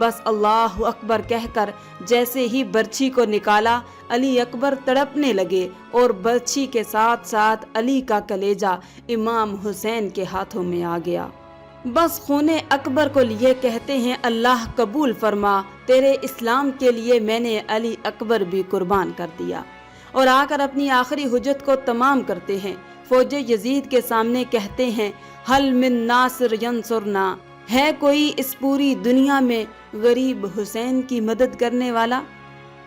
بس اللہ اکبر کہہ کر جیسے ہی برچھی کو نکالا، علی اکبر تڑپنے لگے اور برچھی کے ساتھ ساتھ علی کا کلیجہ امام حسین کے ہاتھوں میں آ گیا۔ بس خون اکبر کو لیے کہتے ہیں اللہ قبول فرما، تیرے اسلام کے لیے میں نے علی اکبر بھی قربان کر دیا، اور آ کر اپنی آخری حجت کو تمام کرتے ہیں۔ فوج یزید کے سامنے کہتے ہیں حل من ناصر ینصرنا، ہے کوئی اس پوری دنیا میں غریب حسین کی مدد کرنے والا؟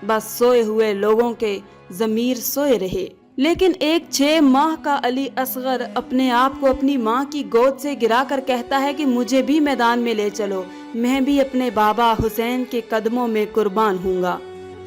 بس سوئے ہوئے لوگوں کے ضمیر سوئے رہے۔ لیکن ایک 6 ماہ کا علی اصغر اپنے آپ کو اپنی ماں کی گود سے گرا کر کہتا ہے کہ مجھے بھی میدان میں لے چلو، میں بھی اپنے بابا حسین کے قدموں میں قربان ہوں گا۔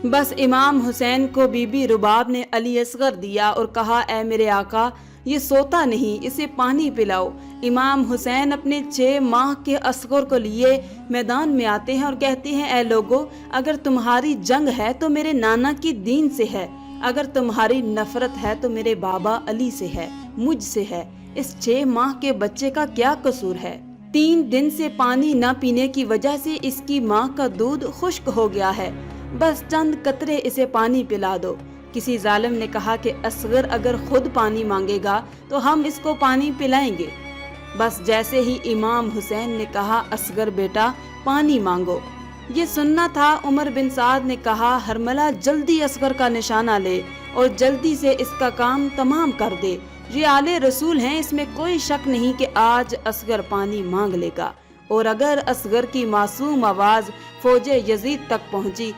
بس امام حسین کو بی بی رباب نے علی اصغر دیا اور کہا اے میرے آقا، یہ سوتا نہیں، اسے پانی پلاؤ۔ امام حسین اپنے 6 ماہ کے اصغر کو لیے میدان میں آتے ہیں اور کہتے ہیں اے لوگو، اگر تمہاری جنگ ہے تو میرے نانا کی دین سے ہے، اگر تمہاری نفرت ہے تو میرے بابا علی سے ہے، مجھ سے ہے۔ اس 6 ماہ کے بچے کا کیا قصور ہے؟ 3 دن سے پانی نہ پینے کی وجہ سے اس کی ماں کا دودھ خشک ہو گیا ہے، بس چند قطرے اسے پانی پلا دو۔ کسی ظالم نے کہا کہ اصغر اگر خود پانی مانگے گا تو ہم اس کو پانی پلائیں گے۔ بس جیسے ہی امام حسین نے کہا اصغر بیٹا پانی مانگو، یہ سننا تھا، عمر بن سعد نے کہا ہرملہ جلدی اصغر کا نشانہ لے اور جلدی سے اس کا کام تمام کر دے، یہ آل رسول ہیں، اس میں کوئی شک نہیں کہ آج اصغر پانی مانگ لے گا۔ اور اگر اصغر کی معصوم آواز فوج یزید تک پہنچی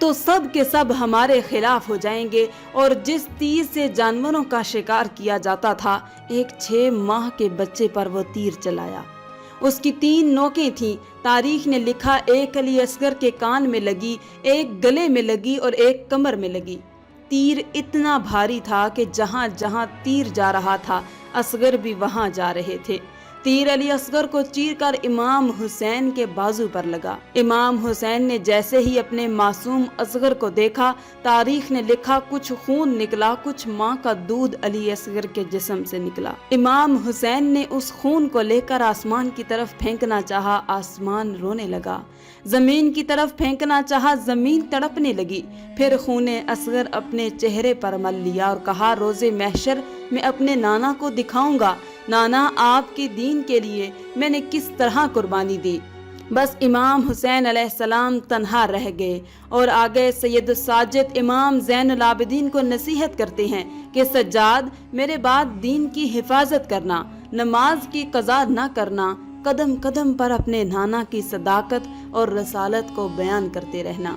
تو سب کے سب ہمارے خلاف ہو جائیں گے، اور جس تیر سے جانوروں کا شکار کیا جاتا تھا، ایک 6 ماہ کے بچے پر وہ تیر چلایا۔ اس کی 3 نوکیں تھیں، تاریخ نے لکھا ایک علی اصغر کے کان میں لگی، ایک گلے میں لگی اور ایک کمر میں لگی۔ تیر اتنا بھاری تھا کہ جہاں جہاں تیر جا رہا تھا اصغر بھی وہاں جا رہے تھے۔ تیر علی اصغر کو چیر کر امام حسین کے بازو پر لگا۔ امام حسین نے جیسے ہی اپنے معصوم اصغر کو دیکھا، تاریخ نے لکھا کچھ خون نکلا، کچھ ماں کا دودھ علی اصغر کے جسم سے نکلا۔ امام حسین نے اس خون کو لے کر آسمان کی طرف پھینکنا چاہا، آسمان رونے لگا۔ زمین کی طرف پھینکنا چاہا، زمین تڑپنے لگی۔ پھر خون اصغر اپنے چہرے پر مل لیا اور کہا روز محشر میں اپنے نانا کو دکھاؤں گا، نانا آپ کی دین کے لیے میں نے کس طرح قربانی دی۔ بس امام حسین علیہ السلام تنہا رہ گئے اور آگے سید الساجد امام زین العابدین کو نصیحت کرتے ہیں کہ سجاد میرے بعد دین کی حفاظت کرنا، نماز کی قضا نہ کرنا، قدم قدم پر اپنے نانا کی صداقت اور رسالت کو بیان کرتے رہنا۔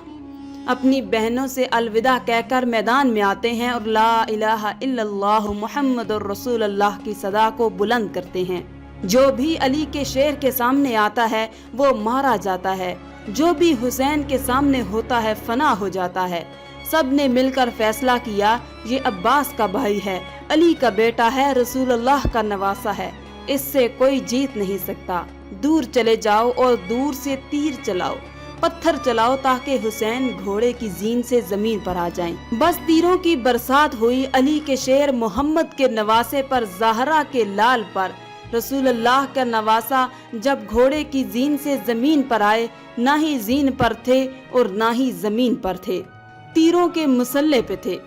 اپنی بہنوں سے الوداع کہہ کر میدان میں آتے ہیں اور لا الہ الا اللہ محمد الرسول اللہ کی صدا کو بلند کرتے ہیں۔ جو بھی علی کے شیر کے سامنے آتا ہے وہ مارا جاتا ہے، جو بھی حسین کے سامنے ہوتا ہے فنا ہو جاتا ہے۔ سب نے مل کر فیصلہ کیا یہ عباس کا بھائی ہے، علی کا بیٹا ہے، رسول اللہ کا نواسا ہے، اس سے کوئی جیت نہیں سکتا۔ دور چلے جاؤ اور دور سے تیر چلاؤ، پتھر چلاؤ تاکہ حسین گھوڑے کی زین سے زمین پر آ جائیں۔ بس تیروں کی برسات ہوئی علی کے شیر محمد کے نواسے پر، زہرا کے لال پر۔ رسول اللہ کا نواسا جب گھوڑے کی زین سے زمین پر آئے، نہ ہی زین پر تھے اور نہ ہی زمین پر تھے، تیروں کے مسلح پہ تھے۔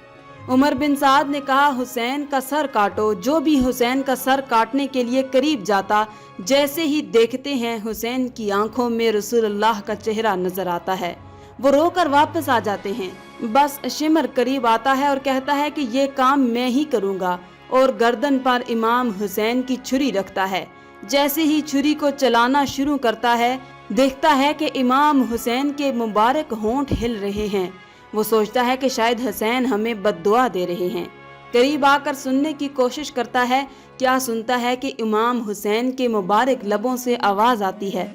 عمر بن سعد نے کہا حسین کا سر کاٹو۔ جو بھی حسین کا سر کاٹنے کے لیے قریب جاتا، جیسے ہی دیکھتے ہیں حسین کی آنکھوں میں رسول اللہ کا چہرہ نظر آتا ہے، وہ رو کر واپس آ جاتے ہیں۔ بس شمر قریب آتا ہے اور کہتا ہے کہ یہ کام میں ہی کروں گا، اور گردن پر امام حسین کی چھری رکھتا ہے۔ جیسے ہی چھری کو چلانا شروع کرتا ہے، دیکھتا ہے کہ امام حسین کے مبارک ہونٹ ہل رہے ہیں۔ وہ سوچتا ہے کہ شاید حسین ہمیں بد دعا دے رہے ہیں۔ قریب آ کر سننے کی کوشش کرتا ہے، کیا سنتا ہے کہ امام حسین کے مبارک لبوں سے آواز آتی ہے،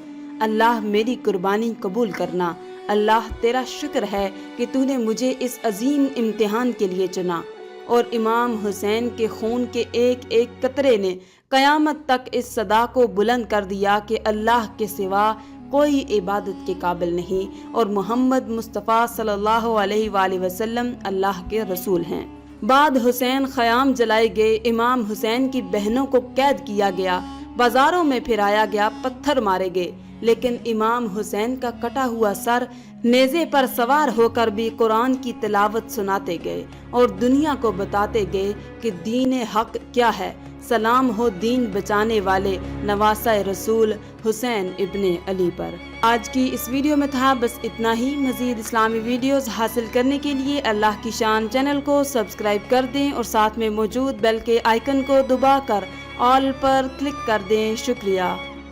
اللہ میری قربانی قبول کرنا، اللہ تیرا شکر ہے کہ تو نے مجھے اس عظیم امتحان کے لیے چنا۔ اور امام حسین کے خون کے ایک ایک قطرے نے قیامت تک اس صدا کو بلند کر دیا کہ اللہ کے سوا کوئی عبادت کے قابل نہیں، اور محمد مصطفیٰ صلی اللہ علیہ وآلہ وسلم اللہ کے رسول ہیں۔ بعد حسین خیام جلائے گئے، امام حسین کی بہنوں کو قید کیا گیا، بازاروں میں پھرایا گیا، پتھر مارے گئے، لیکن امام حسین کا کٹا ہوا سر نیزے پر سوار ہو کر بھی قرآن کی تلاوت سناتے گئے اور دنیا کو بتاتے گئے کہ دین حق کیا ہے۔ سلام ہو دین بچانے والے نواسہ رسول حسین ابن علی پر۔ آج کی اس ویڈیو میں تھا بس اتنا ہی۔ مزید اسلامی ویڈیوز حاصل کرنے کے لیے اللہ کی شان چینل کو سبسکرائب کر دیں اور ساتھ میں موجود بیل کے آئیکن کو دبا کر آل پر کلک کر دیں۔ شکریہ۔